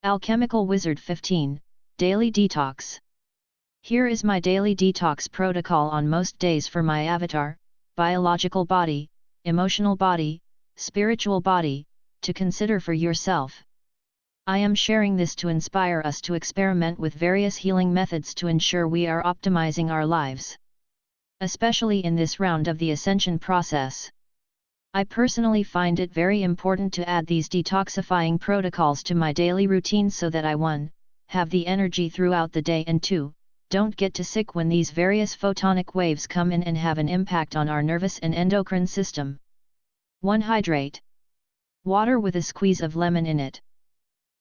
Alchemical Wizard 15, Daily Detox. Here is my daily detox protocol on most days for my avatar, biological body, emotional body, spiritual body, to consider for yourself. I am sharing this to inspire us to experiment with various healing methods to ensure we are optimizing our lives. Especially in this round of the Ascension process. I personally find it very important to add these detoxifying protocols to my daily routine so that I 1. Have the energy throughout the day and 2. Don't get too sick when these various photonic waves come in and have an impact on our nervous and endocrine system. 1. Hydrate. Water with a squeeze of lemon in it.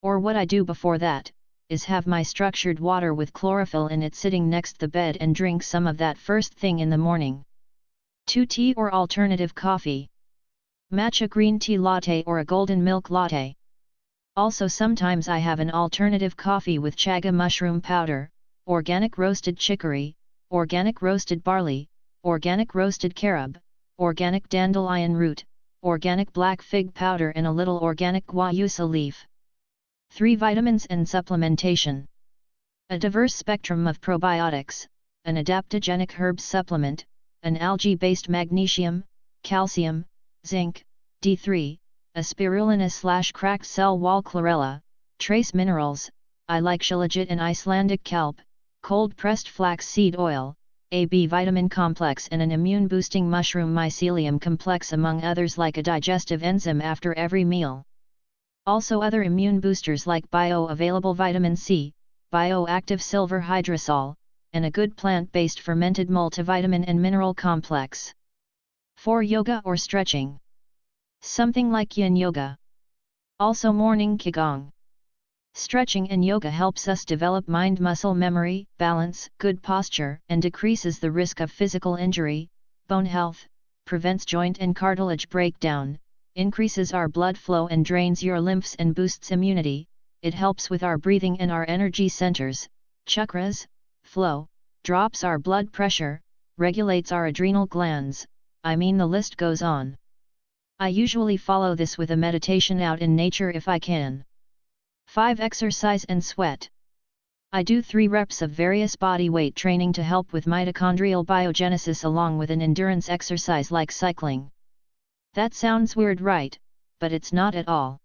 Or what I do before that, is have my structured water with chlorophyll in it sitting next the bed and drink some of that first thing in the morning. 2. Tea or alternative coffee. Matcha green tea latte or a golden milk latte. Also sometimes I have an alternative coffee with chaga mushroom powder, organic roasted chicory, organic roasted barley, organic roasted carob, organic dandelion root, organic black fig powder and a little organic guayusa leaf. 3. Vitamins and supplementation. A diverse spectrum of probiotics, an adaptogenic herb supplement, an algae-based magnesium, calcium, zinc, D3, a spirulina/cracked cell wall chlorella, trace minerals, I like shilajit and Icelandic kelp, cold-pressed flax seed oil, a B vitamin complex and an immune-boosting mushroom mycelium complex among others like a digestive enzyme after every meal. Also other immune boosters like bioavailable vitamin C, bioactive silver hydrosol, and a good plant-based fermented multivitamin and mineral complex. 4. Yoga or stretching. Something like yin yoga. Also morning qigong. Stretching and yoga helps us develop mind-muscle memory, balance, good posture, and decreases the risk of physical injury, bone health, prevents joint and cartilage breakdown, increases our blood flow and drains your lymphs and boosts immunity. It helps with our breathing and our energy centers, chakras, flow, drops our blood pressure, regulates our adrenal glands, the list goes on. I usually follow this with a meditation out in nature if I can. 5. Exercise and sweat. I do 3 reps of various body weight training to help with mitochondrial biogenesis along with an endurance exercise like cycling. That sounds weird, right? But it's not at all.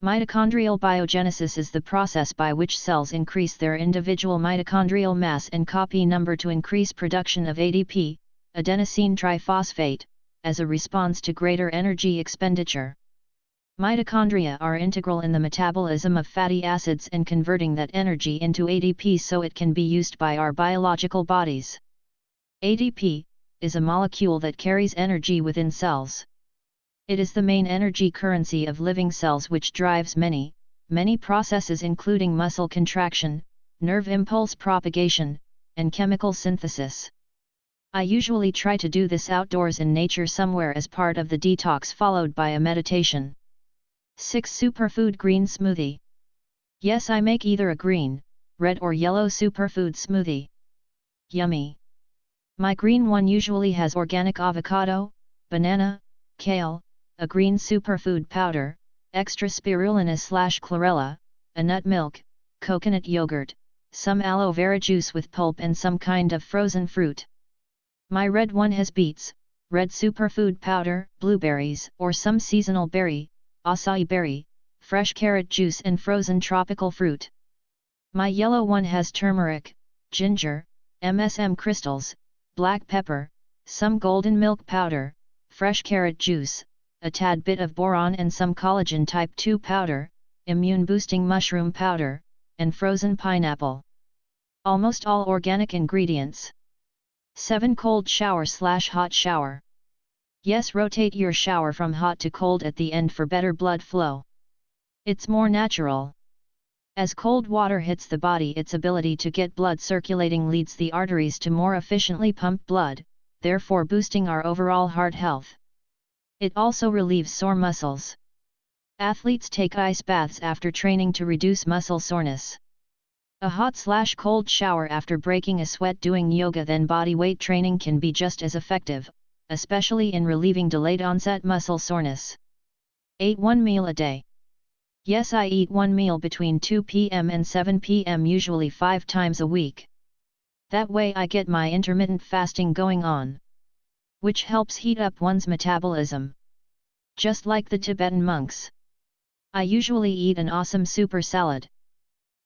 Mitochondrial biogenesis is the process by which cells increase their individual mitochondrial mass and copy number to increase production of ADP, adenosine triphosphate, as a response to greater energy expenditure. Mitochondria are integral in the metabolism of fatty acids and converting that energy into ADP so it can be used by our biological bodies. ADP is a molecule that carries energy within cells. It is the main energy currency of living cells which drives many processes including muscle contraction, nerve impulse propagation, and chemical synthesis. I usually try to do this outdoors in nature somewhere as part of the detox followed by a meditation. 6. Superfood green smoothie. Yes, I make either a green, red or yellow superfood smoothie. Yummy! My green one usually has organic avocado, banana, kale, a green superfood powder, extra spirulina/chlorella, a nut milk, coconut yogurt, some aloe vera juice with pulp and some kind of frozen fruit. My red one has beets, red superfood powder, blueberries or some seasonal berry, acai berry, fresh carrot juice and frozen tropical fruit. My yellow one has turmeric, ginger, MSM crystals, black pepper, some golden milk powder, fresh carrot juice, a tad bit of boron and some collagen type 2 powder, immune boosting mushroom powder, and frozen pineapple. Almost all organic ingredients. 7. Cold shower/hot shower. Yes, rotate your shower from hot to cold at the end for better blood flow. It's more natural. As cold water hits the body, its ability to get blood circulating leads the arteries to more efficiently pump blood, therefore boosting our overall heart health. It also relieves sore muscles. Athletes take ice baths after training to reduce muscle soreness. A hot/cold shower after breaking a sweat doing yoga then body weight training can be just as effective, especially in relieving delayed onset muscle soreness. 8. One meal a day. Yes, I eat one meal between 2 p.m. and 7 p.m. usually 5 times a week. That way I get my intermittent fasting going on, which helps heat up one's metabolism. Just like the Tibetan monks. I usually eat an awesome super salad.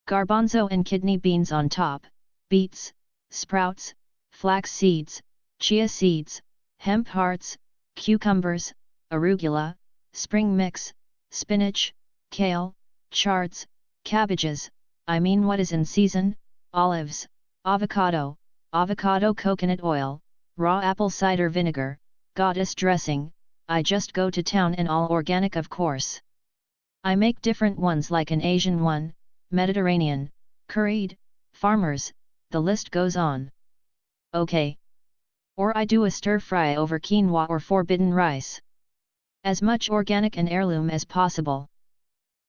Garbanzo and kidney beans on top, beets, sprouts, flax seeds, chia seeds, hemp hearts, cucumbers, arugula, spring mix, spinach, kale, chards, cabbages, I mean what is in season, olives, avocado, avocado coconut oil, raw apple cider vinegar, goddess dressing, I just go to town and all organic of course. I make different ones like an Asian one, Mediterranean, curried, farmers, the list goes on. Okay. Or I do a stir fry over quinoa or forbidden rice. As much organic and heirloom as possible.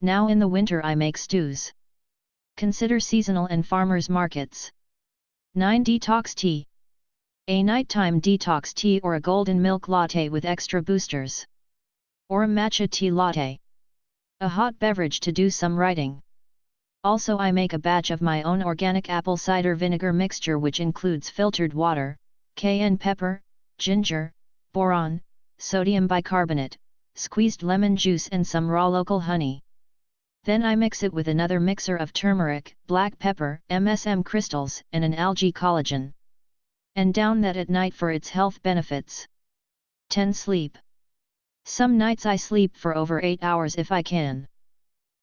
Now in the winter I make stews. Consider seasonal and farmers markets. 9. Detox tea. A nighttime detox tea or a golden milk latte with extra boosters. Or a matcha tea latte. A hot beverage to do some writing. Also I make a batch of my own organic apple cider vinegar mixture which includes filtered water, cayenne pepper, ginger, boron, sodium bicarbonate, squeezed lemon juice and some raw local honey. Then I mix it with another mixer of turmeric, black pepper, MSM crystals and an algae collagen. And down that at night for its health benefits. 10. Sleep. Some nights I sleep for over 8 hours if I can.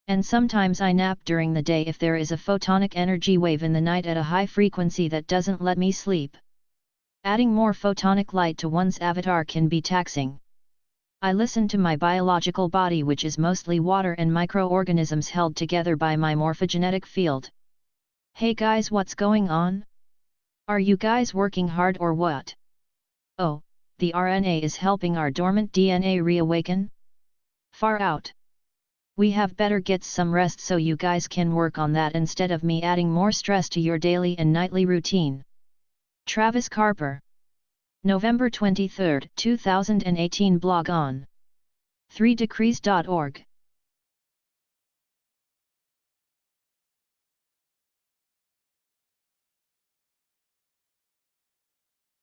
And sometimes I nap during the day if there is a photonic energy wave in the night at a high frequency that doesn't let me sleep. Adding more photonic light to one's avatar can be taxing. I listen to my biological body which is mostly water and microorganisms held together by my morphogenetic field. Hey guys, what's going on? Are you guys working hard or what? Oh, the RNA is helping our dormant DNA reawaken? Far out. We have better get some rest so you guys can work on that instead of me adding more stress to your daily and nightly routine. Travis Carper. November 23, 2018 blog on 3decrees.org